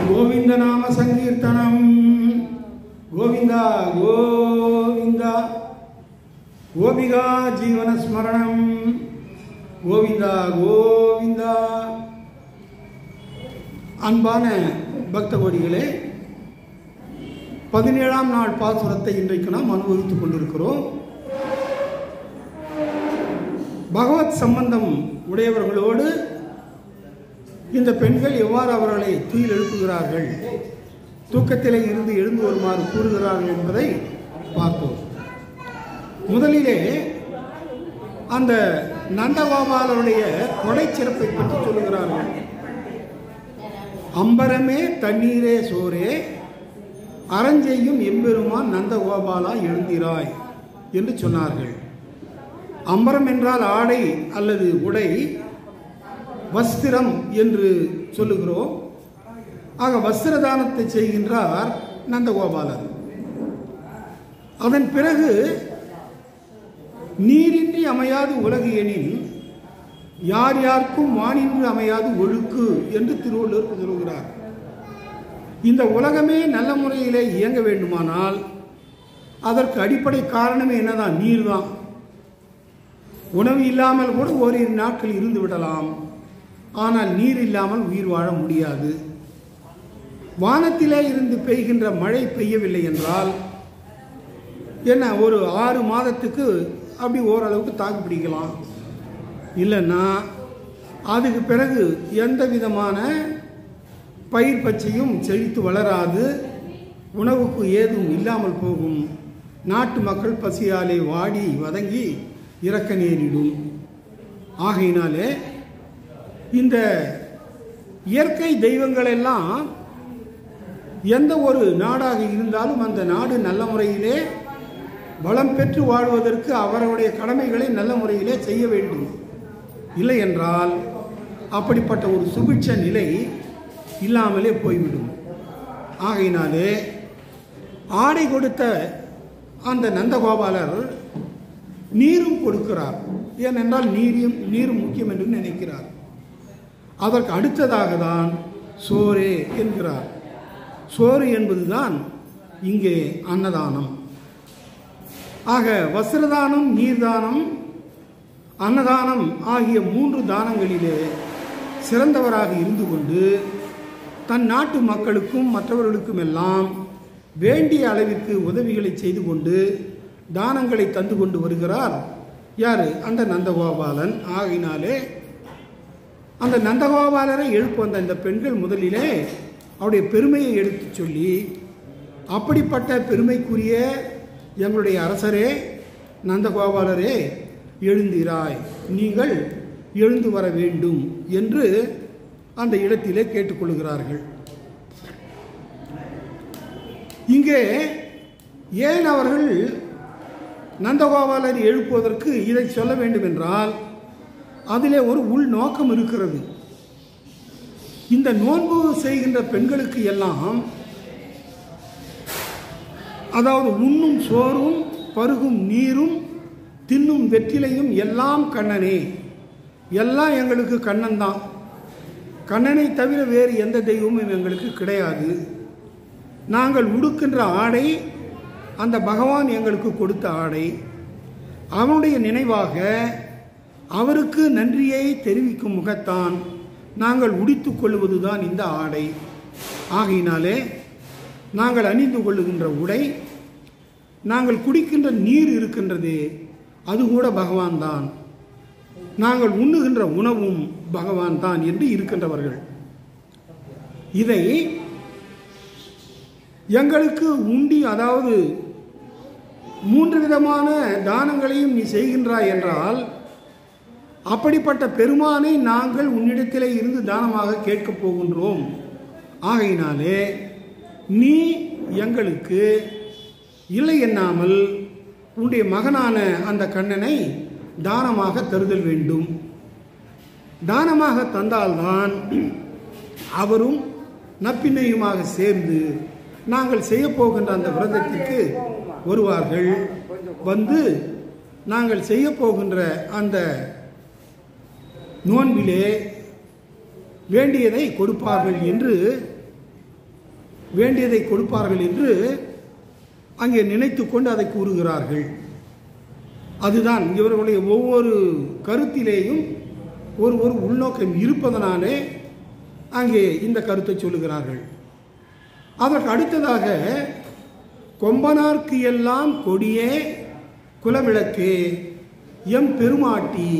गोविंद नाम संकीर्तनम गोविंदा गोविंदा गोपिका जीवन स्मरणम गोविंदा गोविंदा அன்பான பக்த கோடிகளே, 17ஆம் நாள் பாசுரத்தை இன்றைக்கு நாம் அனுபவித்துக் கொண்டிருக்கிறோம். பகவத் சம்பந்தம் உடையவர்களோடு இந்த பெண்கள் எவ்வாறு அவர்களை தூயில் எழுப்புகிறார்கள், தூக்கத்திலே இருந்து எழுந்து வருமாறு கூறுகிறார்கள் என்பதை பார்த்தோம். முதலிலே அந்த நந்தகோபாலருடைய கொடை சிறப்பை பற்றி சொல்லுகிறார்கள். அம்பரமே தண்ணீரே சோரே அறஞ்செய்யும் எம்பெருமான் நந்தகோபாலா எழுந்திராய் என்று சொன்னார்கள். அம்பரம் என்றால் ஆடை அல்லது உடை, வஸ்திரம் என்று சொல்லுகிறோம். ஆக வஸ்திரதானத்தை செய்கின்றார் நந்தகோபாலர். அதன் பிறகு நீரின்றி அமையாது உலகு எனின் யார் யாருக்கும் வானின்று அமையாது ஒழுக்கு என்று திருவள்ளுவர் சொல்கிறார். இந்த உலகமே நல்ல முறையிலே இயங்க வேண்டுமானால் அதற்கு அடிப்படை காரணமே என்னதான்? நீர் தான். உணவு இல்லாமல் கூட ஓரிரு நாட்கள் இருந்து விடலாம், ஆனால் நீர் இல்லாமல் உயிர் வாழ முடியாது. வானத்திலே இருந்து பெய்கின்ற மழை பெய்யவில்லை என்றால் என்ன, ஒரு 6 மாதத்துக்கு அப்படி ஓரளவுக்கு தாக்கு பிடிக்கலாம். இல்லைன்னா அதுக்கு பிறகு எந்த விதமான பயிர் பச்சையும் செழித்து வளராது, உணவுக்கு ஏதும் இல்லாமல் போகும். நாட்டு மக்கள் பசியாலே வாடி வதங்கி இறக்க நேரிடும். ஆகையினாலே இந்த இயற்கை தெய்வங்கள் எல்லாம் எந்த ஒரு நாடாக இருந்தாலும் அந்த நாடு நல்ல முறையிலே வளம் பெற்று வாழ்வதற்கு அவருடைய கடமைகளை நல்ல முறையிலே செய்ய வேண்டும். இல்லை என்றால் அப்படிப்பட்ட ஒரு சுபிட்ச நிலை இல்லாமலே போய்விடும். ஆகையினாலே ஆடை கொடுத்த அந்த நந்தகோபாலர் நீரும் கொடுக்கிறார். ஏனென்றால் நீரும் முக்கியம் என்று நினைக்கிறார். அதற்கு அடுத்ததாக தான் சோரே என்கிறார். சோறு என்பதுதான் இங்கே அன்னதானம். ஆக வஸ்திரதானம், நீர்தானம், அன்னதானம் ஆகிய 3 தானங்களிலே சிறந்தவராக இருந்து கொண்டு தன் நாட்டு மக்களுக்கும் மற்றவர்களுக்கும் எல்லாம் வேண்டிய அளவிற்கு உதவிகளை செய்து கொண்டு தானங்களை தந்து கொண்டு வருகிறார். யார்? அந்த நந்தகோபாலன். ஆகினாலே அந்த நந்தகோபாலரை எழுப்பு வந்த இந்த பெண்கள் முதலிலே அவருடைய பெருமையை எடுத்து சொல்லி, அப்படிப்பட்ட பெருமைக்குரிய எங்களுடைய அரசரே நந்தகோபாலரே எழுந்திராய், நீங்கள் எழுந்து வர வேண்டும் என்று அந்த இடத்திலே கேட்டுக்கொள்கிறார்கள். இங்கே ஏன் அவர்கள் நந்தகோபாலரை எழுப்புவதற்கு இதை சொல்ல வேண்டும் என்றால் அதிலே ஒரு உள்நோக்கம் இருக்கிறது. இந்த நோன்பு செய்கின்ற பெண்களுக்கு எல்லாம், அதாவது உண்ணும் சோறும் பருகும் நீரும் தின்னும் வெற்றிலையும் எல்லாம் கண்ணனே, எல்லாம் எங்களுக்கு கண்ணன் தான். கண்ணனை தவிர வேறு எந்த தெய்வமும் எங்களுக்கு கிடையாது. நாங்கள் உடுக்கின்ற ஆடை அந்த பகவான் எங்களுக்கு கொடுத்த ஆடை. அவனுடைய நினைவாக அவருக்கு நன்றியை தெரிவிக்கும் முகத்தான் நாங்கள் உடித்து கொள்வதுதான் இந்த ஆடை. ஆகையினாலே நாங்கள் அணிந்து கொள்ளுகின்ற உடை, நாங்கள் குடிக்கின்ற நீர் இருக்கின்றது, அது கூட பகவான் தான். நாங்கள் உண்ணுகின்ற உணவும் பகவான் தான் என்று இருக்கின்றவர்கள். இதை எங்களுக்கு உண்டி, அதாவது 3 விதமான தானங்களையும் நீ செய்கின்றாய் என்றால் அப்படிப்பட்ட பெருமானை நாங்கள் உன்னிடத்திலே இருந்து தானமாக கேட்கப் போகின்றோம். ஆகையினாலே நீ எங்களுக்கு இல்லை என்னாமல் உன்னுடைய மகனான அந்த கண்ணனை தானமாக தருதல் வேண்டும். தானமாக தந்தால்தான் அவரும் நப்பின்னையுமாக சேர்ந்து நாங்கள் செய்ய போகின்ற அந்த விரதத்திற்கு வருவார்கள். வந்து நாங்கள் செய்ய போகின்ற அந்த நோன்பிலே வேண்டியதை கொடுப்பார்கள் என்று அங்கே நினைத்து கொண்டு அதை கூறுகிறார்கள். அதுதான் இவர்களுடைய ஒவ்வொரு கருத்திலேயும் ஒரு உள்நோக்கம் இருப்பதனாலே அங்கே இந்த கருத்தை சொல்லுகிறார்கள். அதற்கு அடுத்ததாக கொம்பனார்க்கு எல்லாம் கொடியே குலவிளக்கே எம் பெருமாட்டி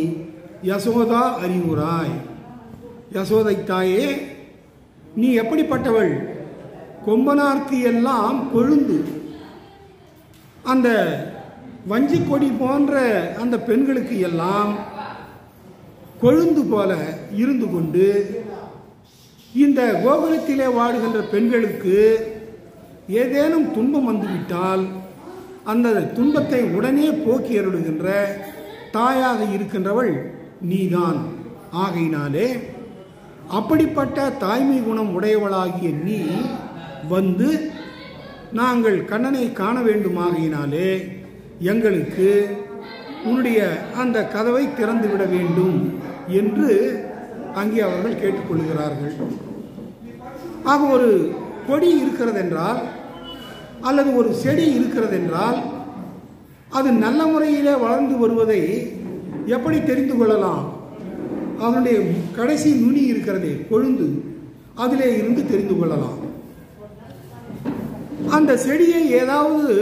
யசோதா அறிவுராய். யசோதை தாயே, நீ எப்படிப்பட்டவள்? கொம்பனார்க்கு எல்லாம் கொழுந்து, அந்த வஞ்சி கொடி போன்ற அந்த பெண்களுக்கு எல்லாம் கொழுந்து போல இருந்து கொண்டு இந்த கோகுலத்திலே வாடுகின்ற பெண்களுக்கு ஏதேனும் துன்பம் வந்துவிட்டால் அந்த துன்பத்தை உடனே போக்கி அருளுகின்ற தாயாக இருக்கின்றவள் நீதான். ஆகையினாலே அப்படிப்பட்ட தாய்மை குணம் உடையவளாகிய நீ வந்து நாங்கள் கண்ணனை காண வேண்டுமாகினாலே எங்களுக்கு உன்னுடைய அந்த கதவை திறந்துவிட வேண்டும் என்று அங்கே அவர்கள் கேட்டுக்கொள்கிறார்கள். ஆக ஒரு கொடி இருக்கிறதென்றால் அல்லது ஒரு செடி இருக்கிறதென்றால் அது நல்ல முறையிலே வளர்ந்து வருவதை எப்படி தெரிந்து கொள்ளலாம்? அதனுடைய கடைசி நுனி இருக்கிறதே கொழுந்து, அதிலே இருந்து தெரிந்து கொள்ளலாம். அந்த செடியை ஏதாவது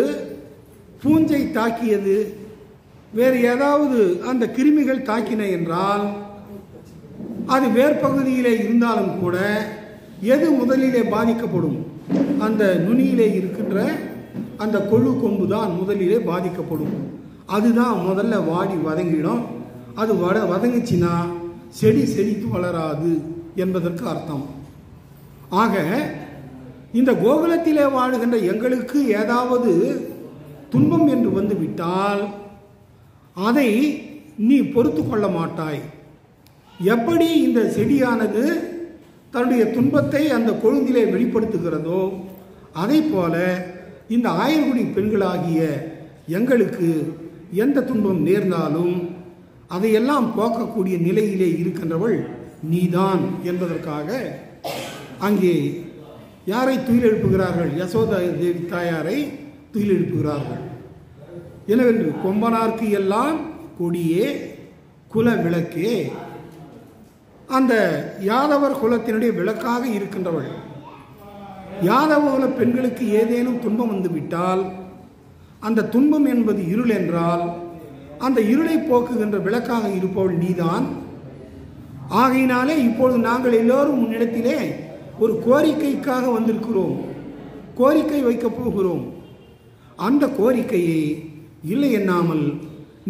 பூஞ்சை தாக்கியது, வேறு ஏதாவது அந்த கிருமிகள் தாக்கின என்றால் அது வேர்பகுதியிலே இருந்தாலும் கூட எது முதலிலே பாதிக்கப்படும்? அந்த நுனியிலே இருக்கின்ற அந்த கொழு கொம்பு தான் முதலிலே பாதிக்கப்படும். அதுதான் முதல்ல வாடி வதங்கிடும். அது வதங்கிச்சின்னா செடி செழித்து வளராது என்பதற்கு அர்த்தம். ஆக இந்த கோகுலத்திலே வாழுகின்ற எங்களுக்கு ஏதாவது துன்பம் என்று வந்துவிட்டால் அதை நீ பொறுத்து கொள்ள மாட்டாய். எப்படி இந்த செடியானது தன்னுடைய துன்பத்தை அந்த கொழுந்திலே வெளிப்படுத்துகிறதோ அதை போல இந்த ஆயர்குடி பெண்களாகிய எங்களுக்கு எந்த துன்பம் நேர்ந்தாலும் அதையெல்லாம் போக்கக்கூடிய நிலையிலே இருக்கின்றவள் நீதான் என்பதற்காக அங்கே யாரை துயில் எழுப்புகிறார்கள்? யசோதா தேவி தாயாரை துயில் எழுப்புகிறார்கள். எனவென்று கொம்பனார்க்கு எல்லாம் கொடியே குல விளக்கே, அந்த யாதவர் குலத்தினுடைய விளக்காக இருக்கின்றவள். யாதவ குல பெண்களுக்கு ஏதேனும் துன்பம் வந்துவிட்டால் அந்த துன்பம் என்பது இருள் என்றால் அந்த இருளை போக்குகின்ற விளக்காக இருப்பவள் நீதான். ஆகையினாலே இப்பொழுது நாங்கள் எல்லோரும் முன்னிடத்திலே ஒரு கோரிக்கைக்காக வந்திருக்கிறோம், கோரிக்கை வைக்கப் போகிறோம். அந்த கோரிக்கையை இல்லை என்னாமல்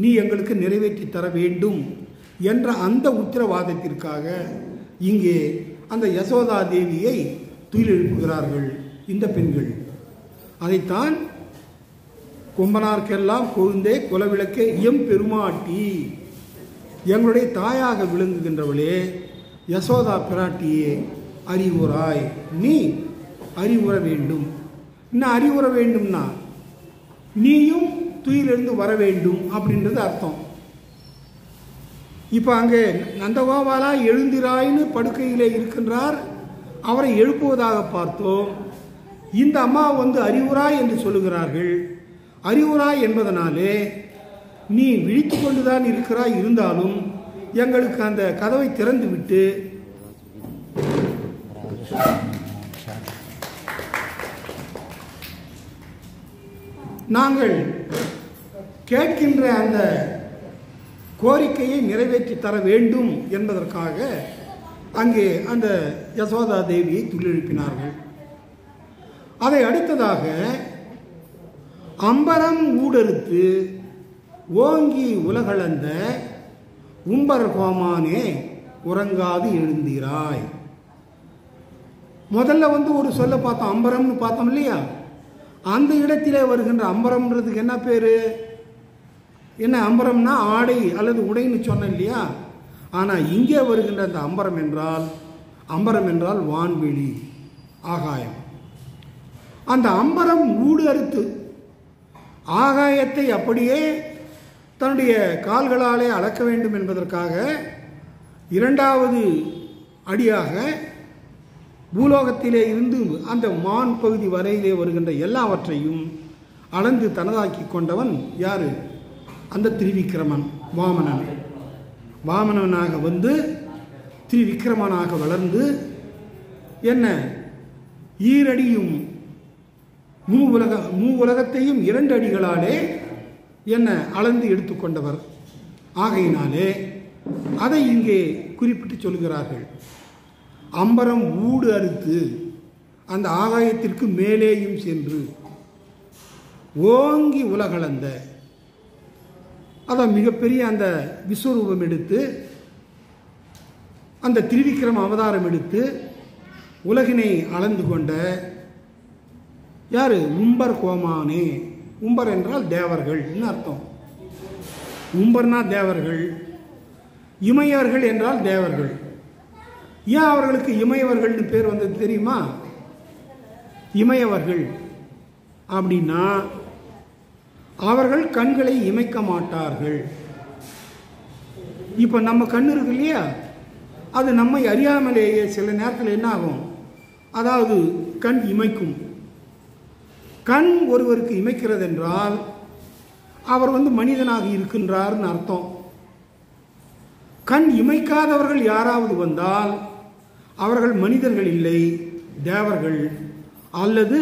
நீ எங்களுக்கு நிறைவேற்றி தர வேண்டும் என்ற அந்த உத்தரவாதத்திற்காக இங்கே அந்த யசோதா தேவியை துயில் எழுப்புகிறார்கள் இந்த பெண்கள். அதைத்தான் கொம்பனார்க்கெல்லாம் கொழுந்தே குலவிளக்கே எம் பெருமாட்டி, எங்களுடைய தாயாக விளங்குகின்றவளே யசோதா பிராட்டியே அறிவுராய், நீ அறிவுற வேண்டும். இன்னும் அறிவுற வேண்டும்னா நீயும் துயிலிருந்து வர வேண்டும் அப்படின்றது அர்த்தம். இப்போ அங்கே நந்தகோபாலா எழுந்திராயின்னு படுக்கையிலே இருக்கின்றார், அவரை எழுப்புவதாக பார்த்தோம். இந்த அம்மா வந்து அறிவுராய் என்று சொல்லுகிறார்கள். அறிவுராய் என்பதனாலே நீ விழித்து கொண்டுதான் இருக்கிறாய், இருந்தாலும் எங்களுக்கு அந்த கதவை திறந்து விட்டு நாங்கள் கேட்கின்ற அந்த கோரிக்கையை நிறைவேற்றி தர வேண்டும் என்பதற்காக அங்கே அந்த யசோதா தேவியை துயிலெழுப்பினார்கள். அதை அடுத்ததாக அம்பரம் ஊடறுத்து ஓங்கி உலகளந்த உம்பர் கோமானே உறங்காது எழுந்தீராய். முதல்ல வந்து ஒரு சொல்ல பார்த்தோம், அம்பரம்னு பார்த்தோம் இல்லையா? அந்த இடத்திலே வருகின்ற அம்பரம்ன்றதுக்கு என்ன பேரு? என்ன அம்பரம்னா ஆடை அல்லது உடைன்னு சொன்னேன் இல்லையா? ஆனால் இங்கே வருகின்ற அந்த அம்பரம் என்றால் வான்வெளி, ஆகாயம். அந்த அம்பரம் ஊடு அறுத்து ஆகாயத்தை அப்படியே தன்னுடைய கால்களாலே அளக்க வேண்டும் என்பதற்காக இரண்டாவது அடியாக பூலோகத்திலே இருந்து அந்த மான் பகுதி வரையிலே வருகின்ற எல்லாவற்றையும் அளந்து தனதாக்கி கொண்டவன் யாரு? அந்த திரிவிக்கிரமன், வாமனன். வாமனனாக வந்து திரிவிக்கிரமனாக வளர்ந்து என்ன ஈரடியும் மூவுலகத்தையும் 2 அடிகளாலே என்ன அளந்து எடுத்துக்கொண்டவர். ஆகையினாலே அதை இங்கே குறிப்பிட்டு சொல்கிறார்கள். அம்பரம் ஊடு அறுத்து அந்த ஆகாயத்திற்கு மேலேயும் சென்று ஓங்கி உலகளந்த, அதான் மிகப்பெரிய அந்த விஸ்வரூபம் எடுத்து அந்த திரிவிக்கிரம அவதாரம் எடுத்து உலகினை அளந்து கொண்ட யாரு? உம்பர் கோமானே. உம்பர் என்றால் தேவர்கள் அர்த்தம். உம்பர்னா தேவர்கள், இமையவர்கள் என்றால் தேவர்கள். ஏன் அவர்களுக்கு இமையவர்கள்னு பேர் வந்தது தெரியுமா? இமையவர்கள் அப்படின்னா அவர்கள் கண்களை இமைக்க மாட்டார்கள். இப்போ நம்ம கண் இருக்கு இல்லையா, அது நம்மை அறியாமலேயே சில நேரத்தில் என்ன ஆகும்? அதாவது கண் இமைக்கும். கண் ஒருவருக்கு இமைக்கிறது என்றால் அவர் மனிதனாக இருக்கின்றார்னு அர்த்தம். கண் இமைக்காதவர்கள் யாராவது வந்தால் அவர்கள் மனிதர்கள் இல்லை, தேவர்கள், அல்லது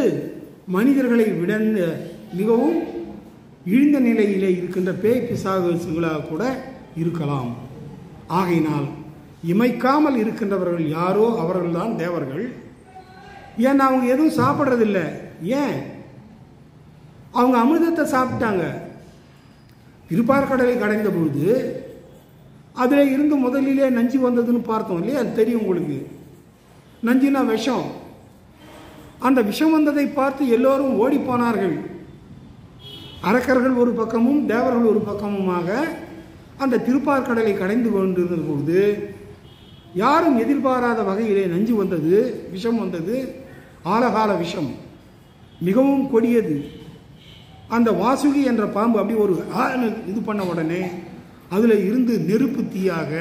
மனிதர்களை விட மிகவும் இழிந்த நிலையிலே இருக்கின்ற பேய் பிசாசுகளாக கூட இருக்கலாம். ஆகையினால் இமைக்காமல் இருக்கின்றவர்கள் யாரோ அவர்கள்தான் தேவர்கள். ஏன்னா அவங்க எதுவும் சாப்பிட்றதில்லை. ஏன்? அவங்க அமிர்தத்தை சாப்பிட்டாங்க. திருப்பார்கடலை கடைந்த பொழுது அதில் இருந்து முதலிலே நஞ்சு வந்ததுன்னு பார்த்தோம் இல்லையா? அது தெரியும் உங்களுக்கு. நஞ்சுனா விஷம். அந்த விஷம் வந்ததை பார்த்து எல்லோரும் ஓடி போனார்கள். அரக்கர்கள் ஒரு பக்கமும் தேவர்கள் ஒரு பக்கமுமாக அந்த திருப்பார்கடலை கடைந்து கொண்டிருந்த பொழுது யாரும் எதிர்பாராத வகையிலே நஞ்சு வந்தது, விஷம் வந்தது. ஆழகால விஷம், மிகவும் கொடியது. அந்த வாசுகி என்ற பாம்பு அப்படி ஒரு இது பண்ண உடனே அதில் இருந்து நெருப்பு தீயாக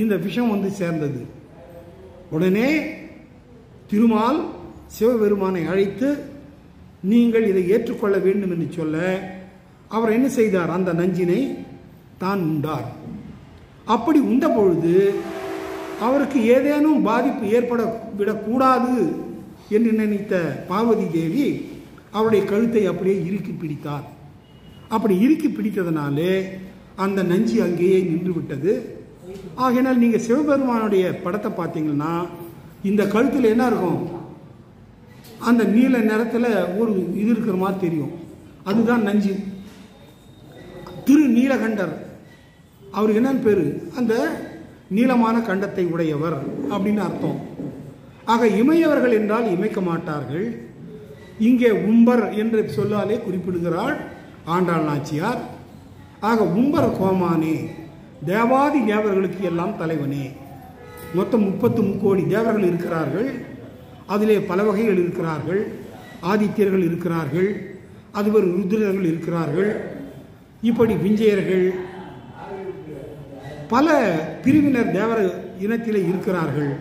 இந்த விஷம் சேர்ந்தது. உடனே திருமால் சிவபெருமானை அழைத்து நீங்கள் இதை ஏற்றுக்கொள்ள வேண்டும் என்று சொல்ல அவர் என்ன செய்தார்? அந்த நஞ்சினை தான் உண்டார். அப்படி உண்ட பொழுது அவருக்கு ஏதேனும் பாதிப்பு ஏற்பட விடக்கூடாது என்று நினைத்த பார்வதி தேவி அவருடைய கழுத்தை அப்படியே இறுக்கி பிடித்தார். அப்படி இறுக்கி பிடித்ததனாலே அந்த நஞ்சு அங்கேயே நின்று விட்டது. ஆகையினால் நீங்கள் சிவபெருமானுடைய படத்தை பார்த்தீங்கன்னா இந்த கழுத்தில் என்ன இருக்கும்? அந்த நீல நிறத்தில் ஒரு இது இருக்கிற மாதிரி தெரியும். அதுதான் நஞ்சு. திரு நீலகண்டர், அவருக்கு என்னன்னு பேரு? அந்த நீளமான கண்டத்தை உடையவர் அப்படின்னு அர்த்தம். ஆக இமையவர்கள் என்றால் இமைக்க மாட்டார்கள். இங்கே உம்பர் என்று சொல்லாலே குறிப்பிடுகிறாள் ஆண்டாள் நாச்சியார். ஆக உம்பர் கோமானே, தேவாதி தேவர்களுக்கு எல்லாம் தலைவனே. மொத்தம் 33 கோடி தேவர்கள் இருக்கிறார்கள். அதிலே பல வகைகள் இருக்கிறார்கள். ஆதித்யர்கள் இருக்கிறார்கள், அதுவர் ருத்ரர்கள் இருக்கிறார்கள், இப்படி விஞ்சையர்கள், பல பிரிவினர் தேவர இனத்திலே இருக்கிறார்கள்.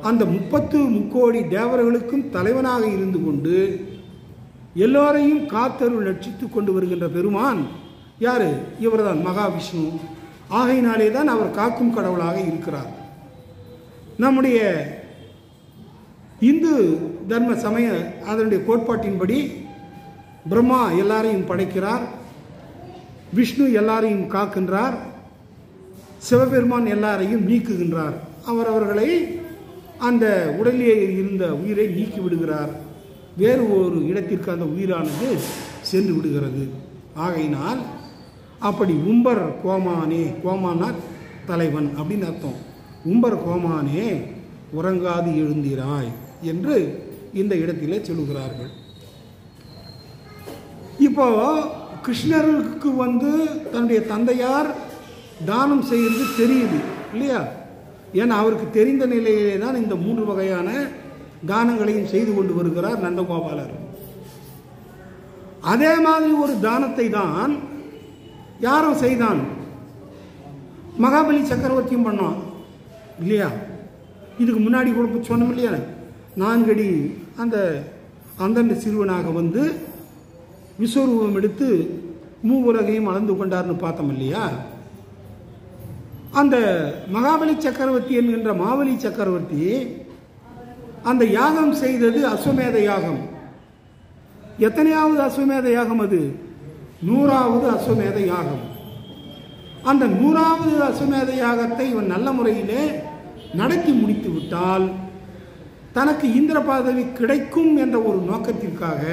அந்த 33 கோடி தேவர்களுக்கும் தலைவனாக இருந்து கொண்டு எல்லோரையும் காத்தருள் ரட்சித்து கொண்டு வருகின்ற பெருமான் யாரு? இவர்தான் மகாவிஷ்ணு. ஆகையினாலே தான் அவர் காக்கும் கடவுளாக இருக்கிறார். நம்முடைய இந்து தர்ம சமய அதனுடைய கோட்பாட்டின்படி பிரம்மா எல்லாரையும் படைக்கிறார், விஷ்ணு எல்லாரையும் காக்கின்றார், சிவபெருமான் எல்லாரையும் நீக்குகின்றார். அவர்களை அந்த உடலிலே இருந்த உயிரை நீக்கி விடுகிறார். வேறு ஒரு இடத்திற்கு அந்த உயிரானது சென்று விடுகிறது. ஆகையினால் அப்படி உம்பர் கோமானே, கோமானா தலைவன் அப்படின்னு அர்த்தம். உம்பர் கோமானே உறங்காது எழுந்திராய் என்று இந்த இடத்திலே சொல்லுகிறார்கள். இப்போ கிருஷ்ணருக்கு தன்னுடைய தந்தையார் தானம் செய்கிறது தெரியுது இல்லையா? ஏன்னா அவருக்கு தெரிந்த நிலையிலே தான் இந்த 3 வகையான தானங்களையும் செய்து கொண்டு வருகிறார் நந்தகோபாலர். அதே மாதிரி ஒரு தானத்தை தான் யாரும் செய்தான், மகாபலி சக்கரவர்த்தியும் பண்ணான் இல்லையா? இதுக்கு முன்னாடி கூட சொன்னோம் இல்லையா, 4 அடி அந்த சிறுவனாக வந்து விஸ்வரூபம் எடுத்து மூவுலகையும் அளந்து கொண்டார்னு பார்த்தோம் இல்லையா? அந்த மகாபலி சக்கரவர்த்தி என்கின்ற மாவலி சக்கரவர்த்தி அந்த யாகம் செய்தது அஸ்வமேத யாகம். எத்தனையாவது அஸ்வமேத யாகம் அது? 100வது அஸ்வமேத யாகம். அந்த 100வது அஸ்வமேத யாகத்தை இவன் நல்ல முறையிலே நடத்தி முடித்து விட்டால் தனக்கு இந்திர பதவி கிடைக்கும் என்ற ஒரு நோக்கத்திற்காக,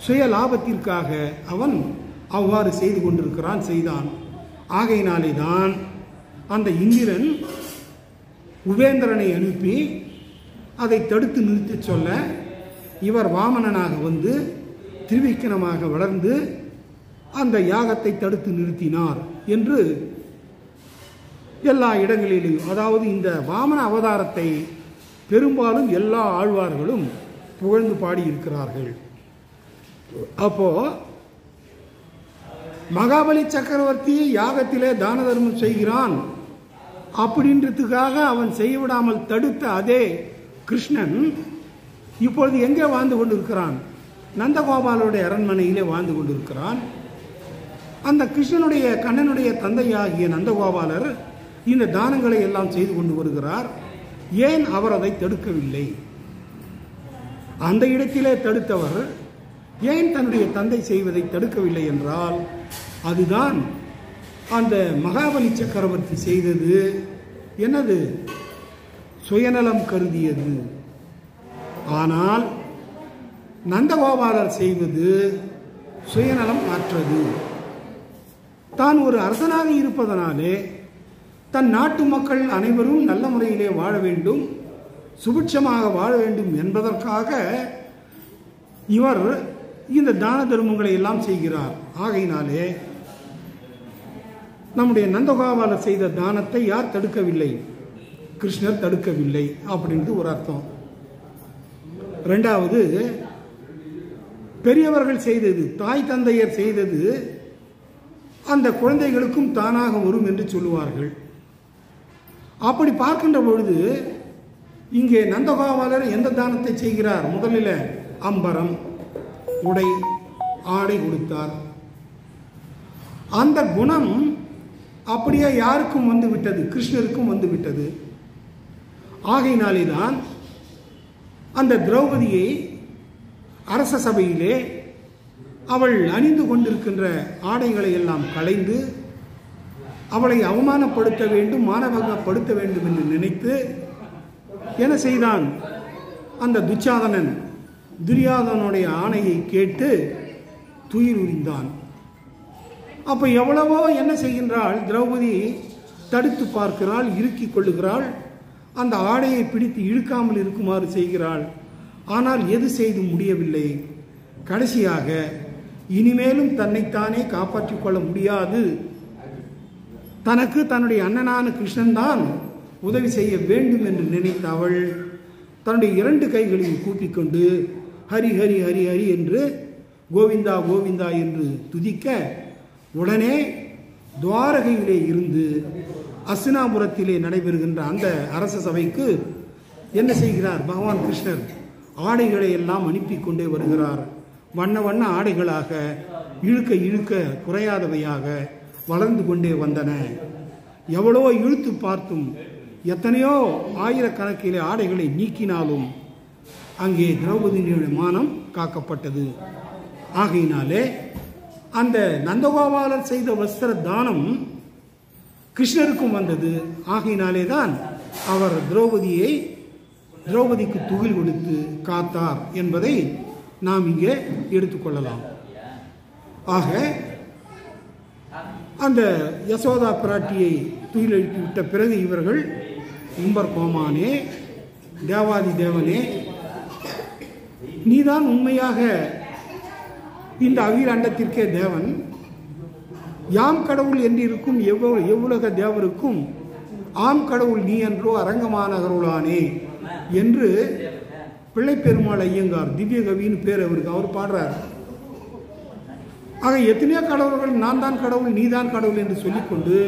சுய லாபத்திற்காக அவன் அவ்வாறு செய்து கொண்டிருக்கிறான், செய்தான். ஆகையினாலே தான் அந்த இந்திரன் உபேந்திரனை அனுப்பி அதை தடுத்து நிறுத்தி சொல்ல, இவர் வாமனனாக வந்து திருவிக்கிரமாக வளர்ந்து அந்த யாகத்தை தடுத்து நிறுத்தினார் என்று எல்லா இடங்களிலும், அதாவது இந்த வாமன அவதாரத்தை பெரும்பாலும் எல்லா ஆழ்வார்களும் புகழ்ந்து பாடியிருக்கிறார்கள். அப்போ மகாபலி சக்கரவர்த்தி யாகத்திலே தான தர்மம் செய்கிறான் அப்படின்றதுக்காக அவன் செய்ய விடாமல் தடுத்த அதே கிருஷ்ணன் இப்பொழுது எங்கே வாழ்ந்து கொண்டிருக்கிறான்? நந்தகோபாலுடைய அரண்மனையிலே வாழ்ந்து கொண்டிருக்கிறான். அந்த கிருஷ்ணனுடைய கண்ணனுடைய தந்தையாகிய நந்தகோபாலர் இந்த தானங்களை எல்லாம் செய்து கொண்டு வருகிறார். ஏன் அவர் அதை தடுக்கவில்லை? அந்த இடத்திலே தடுத்தவர் ஏன் தன்னுடைய தந்தை செய்வதை தடுக்கவில்லை என்றால், அதுதான் அந்த மகாபலி சக்கரவர்த்தி செய்தது என்னது? சுயநலம் கருதியது. ஆனால் நந்தகோபாலர் செய்வது சுயநலம் அற்றது. தான் ஒரு அரசனாக இருப்பதனாலே தன் நாட்டு மக்கள் அனைவரும் நல்ல முறையிலே வாழ வேண்டும், சுபிட்சமாக வாழ வேண்டும் என்பதற்காக இவர் இந்த தான தர்மங்களை எல்லாம் செய்கிறார். ஆகையினாலே நம்முடைய நந்தகோபாலர் செய்த தானத்தை யார் தடுக்கவில்லை? கிருஷ்ணர் தடுக்கவில்லை அப்படின்ட்டு ஒரு அர்த்தம். இரண்டாவது, பெரியவர்கள் செய்தது, தாய் தந்தையர் செய்தது அந்த குழந்தைகளுக்கும் தானாக வரும் என்று சொல்லுவார்கள். அப்படி பார்க்கின்ற பொழுது இங்கே நந்தகோபாலர் எந்த தானத்தை செய்கிறார்? முதலில் அம்பரம், உடை, ஆடை கொடுத்தார். அந்த குணம் அப்படியே யாருக்கும் வந்து விட்டது? கிருஷ்ணருக்கும் வந்து விட்டது. ஆகையினாலே தான் அந்த திரௌபதியை அரச சபையிலே அவள் அணிந்து கொண்டிருக்கின்ற ஆடைகளை எல்லாம் களைந்து அவளை அவமானப்படுத்த வேண்டும், மானபங்கப்படுத்த வேண்டும் என்று நினைத்து என்ன செய்தான்? அந்த துச்சாதனன் துரியோதனுடைய ஆணையை கேட்டு துயில் உரிந்தான். அப்போ எவ்வளவோ என்ன செய்கின்றாள் திரௌபதி? தடுத்து பார்க்கிறாள், இறுக்கிக் கொள்ளுகிறாள், அந்த ஆடையை பிடித்து இழுக்காமல் இருக்குமாறு செய்கிறாள். ஆனால் எது செய்து முடியவில்லை. கடைசியாக இனிமேலும் தன்னைத்தானே காப்பாற்றிக் கொள்ள முடியாது, தனக்கு தன்னுடைய அண்ணனான கிருஷ்ணன் தான் உதவி செய்ய வேண்டும் என்று நினைத்த அவள் தன்னுடைய 2 கைகளையும் கூப்பிக்கொண்டு ஹரி ஹரி ஹரி ஹரி என்று கோவிந்தா கோவிந்தா என்று துதிக்க, உடனே துவாரகையிலே இருந்து அஸ்தினாபுரத்திலே நடைபெறுகின்ற அந்த அரச சபைக்கு என்ன செய்கிறார்? பகவான் கிருஷ்ணர் ஆடைகளை எல்லாம் அனுப்பி கொண்டே வருகிறார். வண்ண வண்ண ஆடைகளாக, இழுக்க இழுக்க குறையாதவையாக வளர்ந்து கொண்டே வந்தன. எவ்வளவோ இழுத்து பார்த்தும், எத்தனையோ ஆயிரக்கணக்கிலே ஆடைகளை நீக்கினாலும் அங்கே திரௌபதியினுடைய மானம் காக்கப்பட்டது. ஆகையினாலே அந்த நந்தகோபாலர் செய்த வஸ்திர தானம் கிருஷ்ணருக்கும் வந்தது. ஆகையினாலே தான் அவர் திரௌபதிக்கு துகில் கொடுத்து காத்தார் என்பதை நாம் இங்கே எடுத்துக்கொள்ளலாம். ஆக அந்த யசோதா பிராட்டியை துயில் எழுப்பி விட்ட பிறகு இவர்கள், உம்பர் கோமானே, தேவாதி தேவனே, நீதான் உண்மையாக இந்த அகில அண்டத்திற்கே தேவன், யாம் கடவுள் என்றிருக்கும் எவ்வுலக தேவருக்கும் ஆம் கடவுள் நீ என்றோ அரங்கமானகருளானே என்று பிள்ளை பெருமாள் ஐயங்கார், திவ்ய கவின்னு பேர் அவருக்கு, அவர் பாடுறார். ஆக எத்தனையோ கடவுள்கள், நான் தான் கடவுள், நீ தான் கடவுள் என்று சொல்லிக்கொண்டு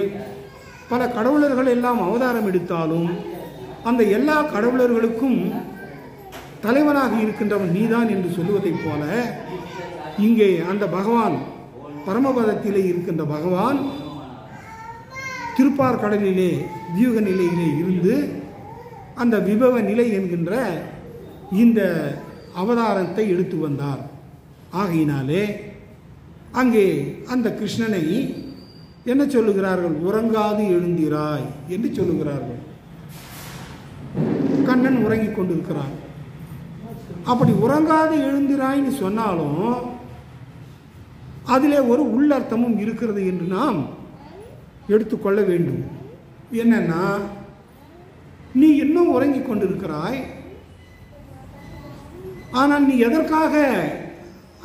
பல கடவுளர்கள் எல்லாம் அவதாரம் எடுத்தாலும் அந்த எல்லா கடவுளர்களுக்கும் தலைவனாக இருக்கின்றவன் நீதான் என்று சொல்லுவதைப் போல இங்கே அந்த பகவான் பரமபதத்திலே இருக்கின்ற பகவான் திருப்பார் கடலிலே வியூக நிலையிலே இருந்து அந்த விபவ நிலை என்கின்ற இந்த அவதாரத்தை எடுத்து வந்தார். ஆகையினாலே அங்கே அந்த கிருஷ்ணனை என்ன சொல்லுகிறார்கள்? உறங்காது எழுந்திராய் என்று சொல்லுகிறார்கள். கண்ணன் உறங்கிக் கொண்டிருக்கிறான். அப்படி உறங்காது எழுந்திராய்ன்னு சொன்னாலும் அதிலே ஒரு உள்ளர்த்தமும் இருக்கிறது என்று நாம் எடுத்துக்கொள்ள வேண்டும். என்னன்னா, நீ இன்னும் உறங்கிக் கொண்டிருக்கிறாய், ஆனால் நீ எதற்காக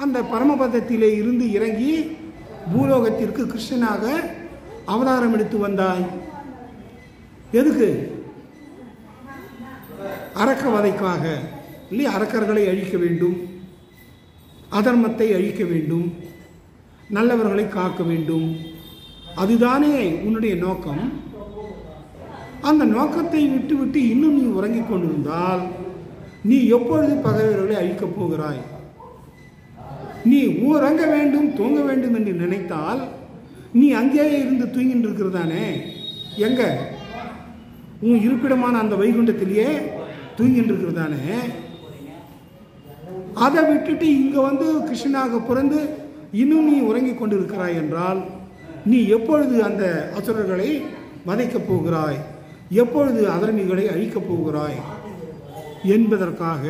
அந்த பரமபதத்திலே இருந்து இறங்கி பூலோகத்திற்கு கிருஷ்ணனாக அவதாரம் எடுத்து வந்தாய்? எதுக்கு? அரக்க வதைக்காக இல்லை, அரக்கர்களை அழிக்க வேண்டும், அதர்மத்தை அழிக்க வேண்டும், நல்லவர்களை காக்க வேண்டும். அதுதானே உன்னுடைய நோக்கம். அந்த நோக்கத்தை விட்டு இன்னும் நீ உறங்கிக் கொண்டிருந்தால் நீ எப்பொழுது பகைவர்களை அழிக்கப் போகிறாய்? நீ உறங்க வேண்டும், தூங்க வேண்டும் என்று நினைத்தால் நீ அங்கேயே இருந்து தூங்கிட்டு இருக்கிறதானே. எங்க? உன் இருப்பிடமான அந்த வைகுண்டத்திலேயே தூங்கிட்டு இருக்கிறதானே. அதை விட்டுட்டு இங்க வந்து கிருஷ்ணனாக பிறந்து இன்னும் நீ உறங்கிக் கொண்டிருக்கிறாய் என்றால் நீ எப்பொழுது அந்த அசுரர்களை வதைக்கப் போகிறாய்? எப்பொழுது அதர்மிகளை அழிக்கப் போகிறாய் என்பதற்காக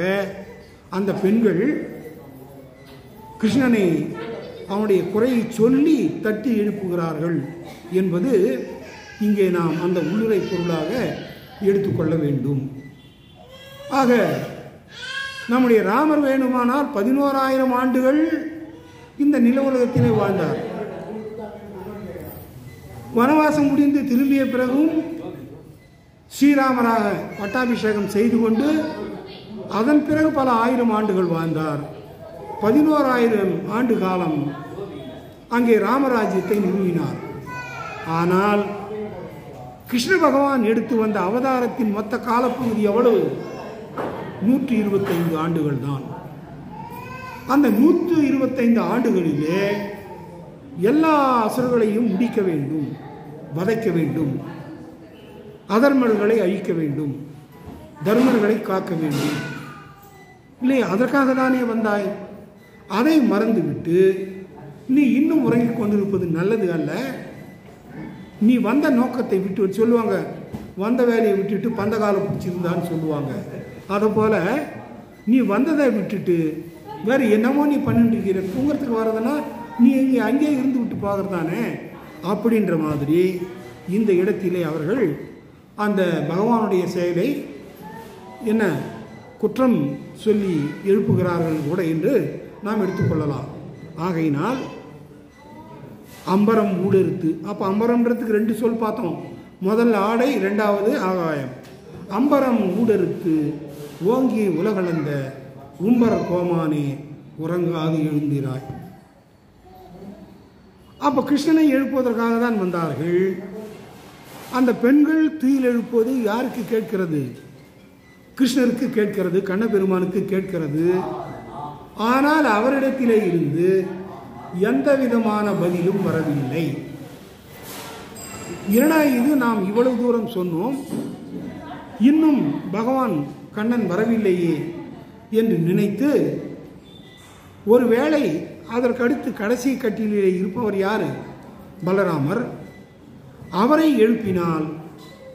அந்த பெண்கள் கிருஷ்ணனை அவனுடைய குறையை சொல்லி தட்டி எழுப்புகிறார்கள் என்பது இங்கே நாம் அந்த உள்ளுரை பொருளாக எடுத்துக்கொள்ள வேண்டும். ஆக நம்முடைய ராமர் வேணுமானால் 11,000 ஆண்டுகள் இந்த நில உலகத்திலே வாழ்ந்தார். வனவாசம் முடிந்து திரும்பிய பிறகும் ஸ்ரீராமராக பட்டாபிஷேகம் செய்து கொண்டு அதன் பிறகு பல 1000 ஆண்டுகள் வாழ்ந்தார். 11,000 ஆண்டு காலம் அங்கே ராமராஜ்யத்தை நிறுவினார். ஆனால் கிருஷ்ண பகவான் எடுத்து வந்த அவதாரத்தின் மொத்த காலப்பகுதி எவ்வளவு? 125 ஆண்டுகள் தான். அந்த 125 ஆண்டுகளிலே எல்லா அசுரர்களையும் முடிக்க வேண்டும், வதைக்க வேண்டும், அதர்மர்களை அழிக்க வேண்டும், தர்மர்களை காக்க வேண்டும். இல்லை, அதற்காக தானே வந்தாய். அதை மறந்துவிட்டு நீ இன்னும் உறங்கிக் கொண்டிருப்பது நல்லது அல்ல. நீ வந்த நோக்கத்தை விட்டு சொல்லுவாங்க, வந்த வேலையை விட்டுட்டு பந்த காலம் பிடிச்சிருந்தான்னு சொல்லுவாங்க. அதை போல நீ வந்ததை விட்டுட்டு வேறு என்னமோ நீ பண்ணிட்டு இருக்கிற, தூங்கிறதுக்கு வர்றதுன்னா நீ இங்கே அங்கேயே இருந்து விட்டு பார்க்கறதானே அப்படின்ற மாதிரி இந்த இடத்திலே அவர்கள் அந்த பகவானுடைய செயலை என்ன குற்றம் சொல்லி எழுப்புகிறார்கள் கூட என்று நாம் எடுத்துக்கொள்ளலாம். ஆகையினால் அம்பரம் ஊடறுத்து, அப்போ அம்பரம்ன்றதுக்கு 2 சொல் பார்த்தோம். முதல்ல ஆடை, 2வது ஆகாயம். அம்பரம் ஊடறுத்து ஓங்கி உலகளந்த உம்பர கோமானே உறங்காது எழுந்திராய். அப்போ கிருஷ்ணனை எழுப்புவதற்காக தான் வந்தார்கள். அந்த பெண்கள் துயில் எழுப்புவது யாருக்கு கேட்கிறது? கிருஷ்ணருக்கு கேட்கிறது, கண்ணபெருமானுக்கு கேட்கிறது. ஆனால் அவரிடத்திலே இருந்து எந்த விதமான பதிலும் வரவில்லை. என்னடா இது, நாம் இவ்வளவு தூரம் சொன்னோம், இன்னும் பகவான் கண்ணன் வரவில்லையே என்று நினைத்து, ஒருவேளை அதற்கடுத்து கடைசி கட்டிலே இருப்பவர் யாரு? பலராமர். அவரை எழுப்பினால்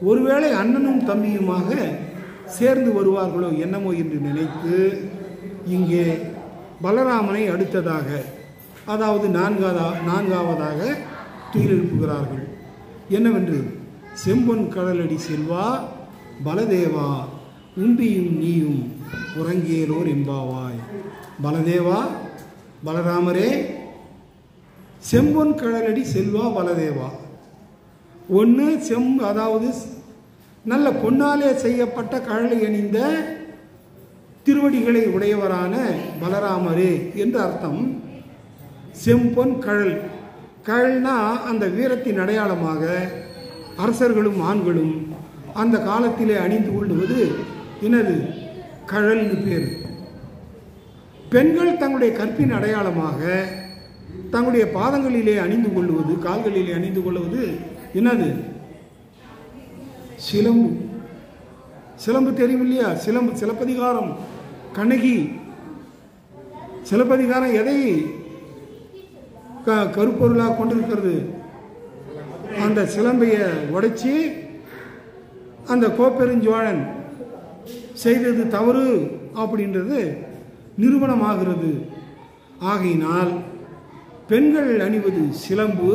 ஒருவேளை அண்ணனும் தம்பியுமாக சேர்ந்து வருவார்களோ என்னமோ என்று நினைத்து இங்கே பலராமனை அடுத்ததாக, அதாவது நான்காவதாக துயில் எழுப்புகிறார்கள். என்னவென்று, செம்பொன் கடலடி செல்வா பலதேவா உம்பியும் நீயும் உறங்கியலோர் எம்பாவாய். பலதேவா, பலராமரே, செம்பொன் கடலடி செல்வா பலதேவா. ஒன்று அதாவது நல்ல பொன்னாலே செய்யப்பட்ட கழலை அணிந்த திருவடிகளை உடையவரான பலராமரே என்று அர்த்தம். செம்பொன் கழல். கழல்னா அந்த வீரத்தின் அடையாளமாக அரசர்களும் ஆண்களும் அந்த காலத்திலே அணிந்து கொள்வது என்னது? கழல்னு பேர். பெண்கள் தங்களுடைய கற்பின் அடையாளமாக தங்களுடைய பாதங்களிலே அணிந்து கொள்வது, கால்களிலே அணிந்து கொள்வது என்னது? சிலம்பு. சிலம்பு தெரியும் இல்லையா? சிலம்பு, சிலப்பதிகாரம், கண்ணகி. சிலப்பதிகாரம் எதை கருப்பொருளாக கொண்டிருக்கிறது? அந்த சிலம்பையை உடைச்சி அந்த கோப்பெருஞ்சோழன் செய்தது தவறு அப்படின்றது நிரூபணமாகிறது. ஆகையினால் பெண்கள் அணிவது சிலம்பு,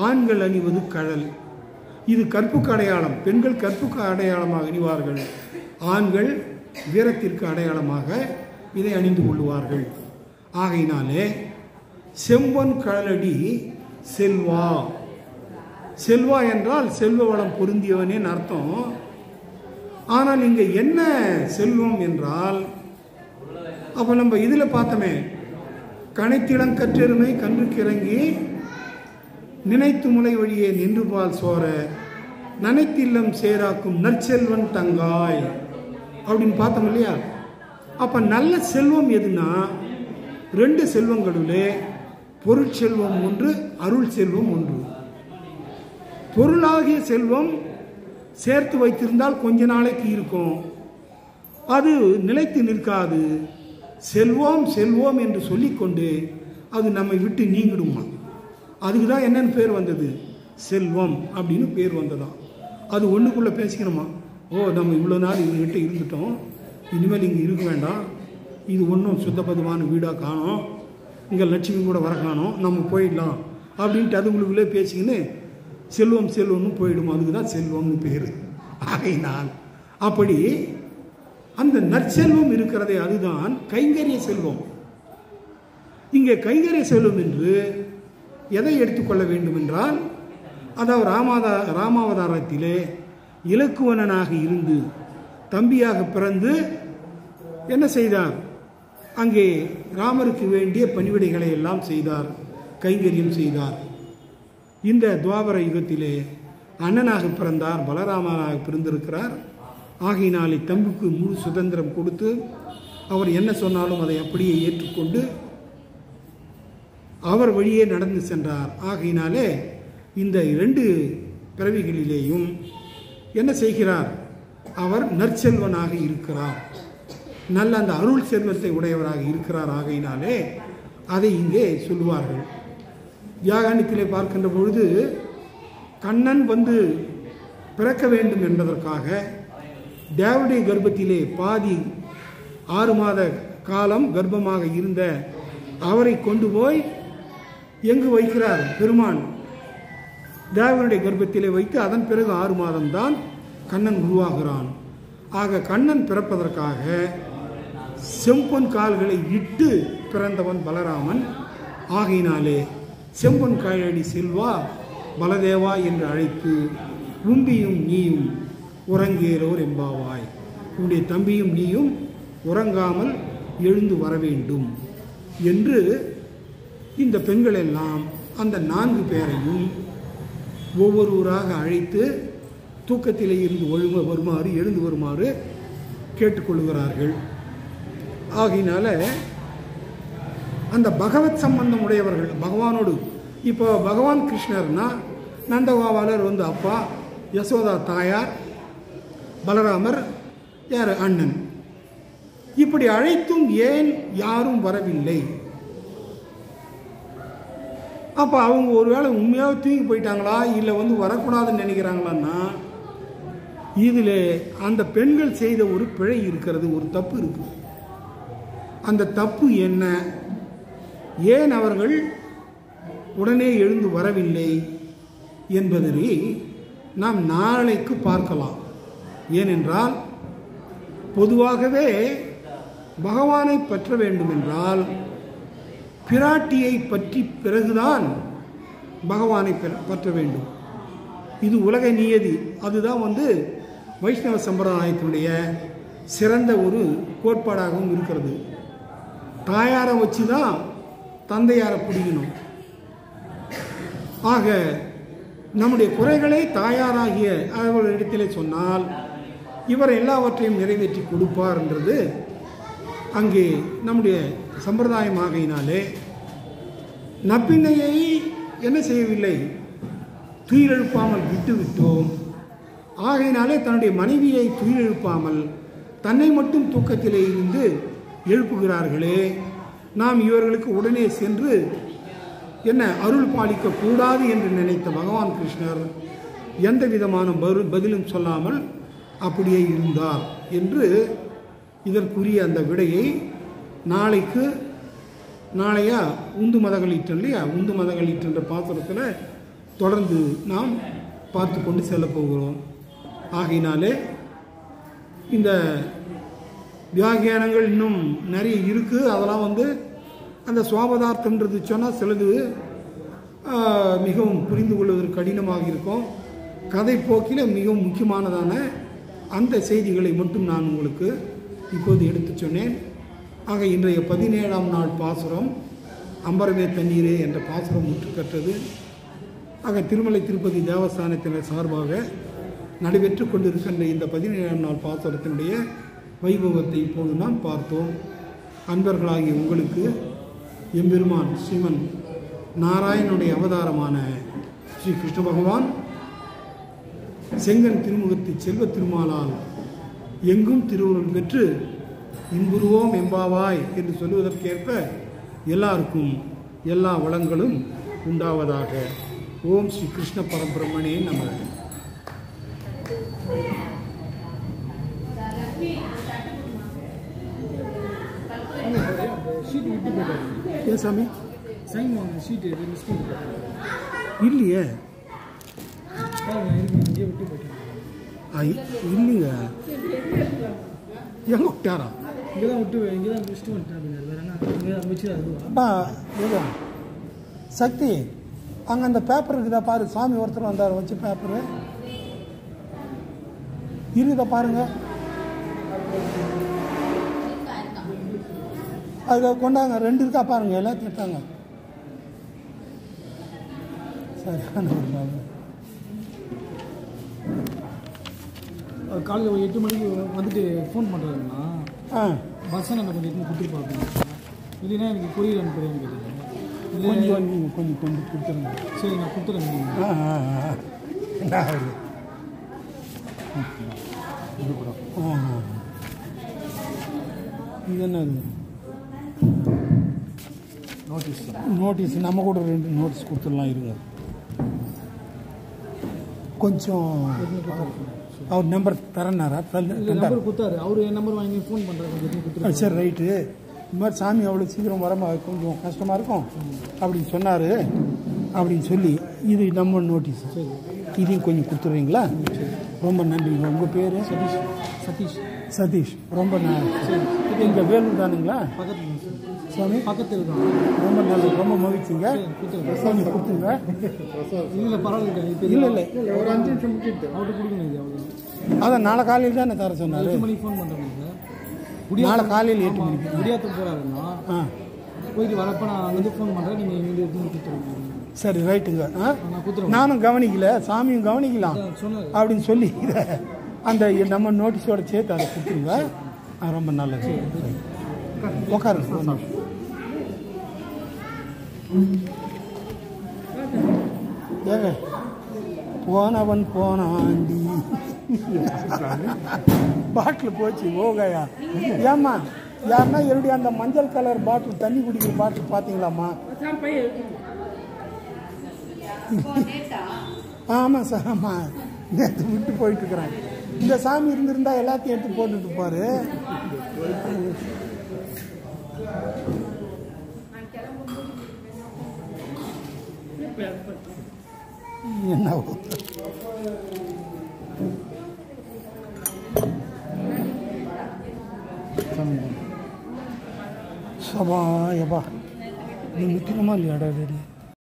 ஆண்கள் அணிவது கழல். இது கற்புக்கு அடையாளம். பெண்கள் கற்புக்கு அடையாளமாக அணிவார்கள், ஆண்கள் வீரத்திற்கு அடையாளமாக இதை அணிந்து கொள்வார்கள். ஆகையினாலே செம்பொன் கழலடி செல்வா. செல்வா என்றால் செல்வ வளம் பொருந்தியவனே அர்த்தம். ஆனால் இங்கே என்ன செல்வம் என்றால், அப்போ நம்ம இதில் பார்த்தோமே, கனைத்திடம் கற்றெருமை கன்றுக்கு இறங்கி நினைத்து முளை வழியே நின்று பால் சோர நனைத்தில்லம் சேராக்கும் நற்செல்வன் தங்காய் அப்படின்னு பார்த்தோம் இல்லையா? அப்போ நல்ல செல்வம் எதுனா, ரெண்டு செல்வங்களிலே பொருட்செல்வம் ஒன்று, அருள் செல்வம் ஒன்று. பொருளாகிய செல்வம் சேர்த்து வைத்திருந்தால் கொஞ்ச நாளைக்கு இருக்கும், அது நிலைத்து நிற்காது. செல்வோம் செல்வோம் என்று சொல்லிக்கொண்டு அது நம்மை விட்டு நீங்கிடுமா. அதுக்கு தான் என்னென்னு பேர் வந்தது? செல்வம் அப்படின்னு பேர் வந்ததான். அது ஒன்றுக்குள்ளே பேசிக்கணுமா? ஓ, நம்ம இவ்வளோ நாள் இவங்ககிட்ட இருந்துட்டோம், இனிமேல் இங்கே இருக்க வேண்டாம், இது ஒன்றும் சுத்தபதமான வீடாக காணோம், இங்கே லட்சுமி கூட வர காணோம், நம்ம போயிடலாம் அப்படின்ட்டு அதுங்களுக்குள்ளே பேசிக்கின்னு செல்வம் செல்வம்னு போயிடும். அதுக்கு தான் செல்வம்னு பேர். ஆகையினால் அப்படி அந்த நற்செல்வம் இருக்கிறதே, அதுதான் கைங்கரிய செல்வம். இங்கே கைங்கரிய செல்வம் என்று எதை எடுத்துக்கொள்ள வேண்டும் என்றால், அதாவது ராமாவதாரத்திலே இலக்குவனனாக இருந்து தம்பியாக பிறந்து என்ன செய்தார்? அங்கே ராமருக்கு வேண்டிய பணிவிடைகளை எல்லாம் செய்தார், கைங்கரியம் செய்தார். இந்த துவாபர யுகத்திலே அண்ணனாக பிறந்தார், பலராமனாக பிறந்திருக்கிறார். ஆகையினாலே தம்பிக்கு முழு சுதந்திரம் கொடுத்து அவர் என்ன சொன்னாலும் அதை அப்படியே ஏற்றுக்கொண்டு அவர் வழியே நடந்து சென்றார். ஆகையினாலே இந்த இரண்டு பிறவிகளிலேயும் என்ன செய்கிறார்? அவர் நற்செல்வனாக இருக்கிறார், நல்ல அந்த அருள் செல்வத்தை உடையவராக இருக்கிறார். ஆகையினாலே அதை இங்கே சொல்லுவார்கள். வியாகானத்திலே பார்க்கின்ற பொழுது கண்ணன் வந்து பிறக்க வேண்டும் என்பதற்காக தேவனுடைய கர்ப்பத்திலே பாதி 6 மாத காலம் கர்ப்பமாக இருந்த அவரை கொண்டு போய் எங்கு வைக்கிறார்? பெருமான் தேவனுடைய கர்ப்பத்திலே வைத்து அதன் பிறகு 6 மாதம்தான் கண்ணன் உருவாகிறான். ஆக கண்ணன் பிறப்பதற்காக செம்பொன் கால்களை இட்டு பிறந்தவன் பலராமன். ஆகையினாலே செம்பொன் காலடி செல்வா பலதேவா என்று அழைத்து உம்பியும் நீயும் உறங்கேலோர் எம்பாவாய், உன்னுடைய தம்பியும் நீயும் உறங்காமல் எழுந்து வர வேண்டும் என்று இந்த பெண்கள் எல்லாம் அந்த 4 பேரையும் ஒவ்வொருவராக அழைத்து தூக்கத்திலே இருந்து வருமாறு எழுந்து வருமாறு கேட்டுக்கொள்கிறார்கள். ஆகையினால அந்த பகவத் சம்பந்தம் உடையவர்கள் பகவானோடு, இப்போ பகவான் கிருஷ்ணர்னா நந்தகோபாலர் வந்து அப்பா, யசோதா தாயார், பலராமர் யார்? அண்ணன். இப்படி அழைத்தும் ஏன் யாரும் வரவில்லை? அப்போ அவங்க ஒருவேளை உண்மையாக தூங்கி போயிட்டாங்களா, இல்லை வந்து வரக்கூடாதுன்னு நினைக்கிறாங்களான்னா, இதில் அந்த பெண்கள் செய்த ஒரு பிழை இருக்கிறது, ஒரு தப்பு இருக்குது. அந்த தப்பு என்ன? ஏன் அவர்கள் உடனே எழுந்து வரவில்லை என்பதை நாம் நாளைக்கு பார்க்கலாம். ஏனென்றால் பொதுவாகவே பகவானை பற்ற வேண்டும் என்றால் பிராட்டியை பற்றி பிறகுதான் பகவானை பற்ற வேண்டும். இது உலக நியதி. அதுதான் வந்து வைஷ்ணவ சம்பிரதாயத்தினுடைய சிறந்த ஒரு கோட்பாடாகவும் இருக்கிறது. தாயாரை வச்சு தான் தந்தையாரை பிடிக்கணும். ஆக நம்முடைய குறைகளை தாயாராகிய அவர்களிடத்திலே சொன்னால் இவர் எல்லாவற்றையும் நிறைவேற்றி கொடுப்பார் என்றது அங்கே நம்முடைய சம்பிரதாயமாகையினாலே நப்பின்னையை என்ன செய்யவில்லை, துயிலெழுப்பாமல் விட்டுவிட்டோம். ஆகையினாலே தன்னுடைய மனைவியை துயிலெழுப்பாமல் தன்னை மட்டும் தூக்கத்திலே இருந்து எழுப்புகிறார்களே, நாம் இவர்களுக்கு உடனே சென்று என்ன அருள் பாலிக்க கூடாது என்று நினைத்த பகவான் கிருஷ்ணர் எந்த விதமான பதிலும் சொல்லாமல் அப்படியே இருந்தார் என்று இதற்குரிய அந்த விடையை நாளையா உந்து மதகளீற்று இல்லையா, உந்து மதகளீற்றுன்ற பாத்திரத்தில் தொடர்ந்து நாம் பார்த்து கொண்டு செல்ல போகிறோம். ஆகையினாலே இந்த வியாக்கியானங்கள் இன்னும் நிறைய இருக்குது. அதெல்லாம் அந்த சுவாபதார்த்தம்ன்றது சொன்னால் சிலது மிகவும் புரிந்து கொள்வதற்கு கடினமாக இருக்கும். கதை போக்கில் மிகவும் முக்கியமானதான அந்த செய்திகளை மட்டும் நான் உங்களுக்கு இப்போது எடுத்து சொன்னேன். ஆக இன்றைய 17ஆம் நாள் பாசுரம் அம்பரமே தண்ணீரே என்ற பாசுரம் முற்றுக்கற்றது. ஆக திருமலை திருப்பதி தேவஸ்தானத்தினர் சார்பாக நடைபெற்று கொண்டிருக்கின்ற இந்த 17ஆம் நாள் பாசுரத்தினுடைய வைபவத்தை இப்போது நாம் பார்த்தோம். அன்பர்களாகிய உங்களுக்கு எம்பெருமான் ஸ்ரீமன் நாராயணனுடைய அவதாரமான ஸ்ரீ கிருஷ்ண பகவான் செங்கன் திருமுகத்து செல்வ திருமாலால் எங்கும் திருவுருள் பெற்று இன்புருவோம் எம்பாவாய் என்று சொல்வதற்கேற்ப எல்லாருக்கும் எல்லா வளங்களும் உண்டாவதாக. ஓம் ஸ்ரீ கிருஷ்ண பரபிரம்மனே நம. ஏன் சாமி இல்லையே, இல்லைங்க, எங்க விட்டாரா? சக்தி அங்கே அந்த பேப்பர் இருக்குதா பாரு. சாமி ஒருத்தர் வந்தார் வச்சு பேப்பரு இருக்குதா பாருங்க. அதில் கொண்டாங்க 2 இருக்கா பாருங்க. எல்லாம் திட்டாங்க. சரியான ஒரு நாள் காலையில் ஒரு 8 மணிக்கு வந்துட்டு ஃபோன் பண்ணுறாருன்னா பஸ்ஸை நம்ம கொஞ்சம் கொடுத்துட்டு பார்ப்போம். இல்லைன்னா எனக்கு கொரியர் அனுப்புறேன்னு கேட்டேன். கொஞ்சம் கொடுத்துருங்க. சரி நான் கொடுத்துறேன். இது என்னது நோட்டீஸ்? நம்ம கூட 2 நோட்டீஸ் கொடுத்துடலாம். இருங்க கொஞ்சம் அவர் நம்பர் தரனாரா? நம்பர் கொடுத்தாரு. அவர் என் நம்பர் வாங்கி ஃபோன் பண்ணுறாரு. சரி ரைட்டு. இந்த மாதிரி சாமி அவ்வளோ சீக்கிரம் வர கொஞ்சம் கஷ்டமாக இருக்கும் அப்படின்னு சொன்னார். அப்படின்னு சொல்லி இது நம்ம நோட்டீஸ் இதையும் கொஞ்சம் கொடுத்துட்றீங்களா? ரொம்ப நன்றி. உங்கள் பேர்? சதீஷ். ரொம்ப நன்றி. இங்கே வேலூர் தானுங்களா? சாமி பக்கத்தில் தான். ரொம்ப நல்லது, ரொம்ப மகிழ்ச்சிங்க. சாமி கொடுத்துருங்க. இல்லை பரவாயில்ல. இல்லை ஒரு 5 நிமிஷம் முடிச்சுட்டு அவர்கிட்ட கொடுக்கணும். அதான் நாளை காலையில் தான் தர சொன்னார். 8 மணிக்கு ஃபோன் பண்ணுறாங்க. நாளை காலையில் 8 மணிக்கு முடியாத போகிறாருன்னா போயிட்டு வரப்போ நான் அங்கேருந்து ஃபோன் பண்ணுறேன். நீங்கள் இங்கே எடுத்து கொடுத்துருங்க. சரி ரைட்டுங்க. நானும் கவனிக்கல, சாமியும் கவனிக்கலாம் அப்படின்னு சொல்லி அந்த நம்ம நோட்டீஸோட சேர்த்து அதை கொடுத்துருங்க. ரொம்ப நல்லது. உட்காருங்க. ஏங்க போனவன் போனாண்டி பாட்டில் போச்சு ஓகையா. ஏம்மா யாருன்னா என்னுடைய அந்த மஞ்சள் கலர் பாட்டில் தண்ணி குடிக்கிற பாட்டில் பார்த்தீங்களாம்மா? ஆமாம் சார், ஆமாம். நேற்று விட்டு போயிட்டு இருக்கிறேன். இந்த சாமி இருந்திருந்தா எல்லாத்தையும் எடுத்து போட்டுட்டு இருப்பாரு. என்ன சபா எபா நீ முக்கியமா இல்லையாடா?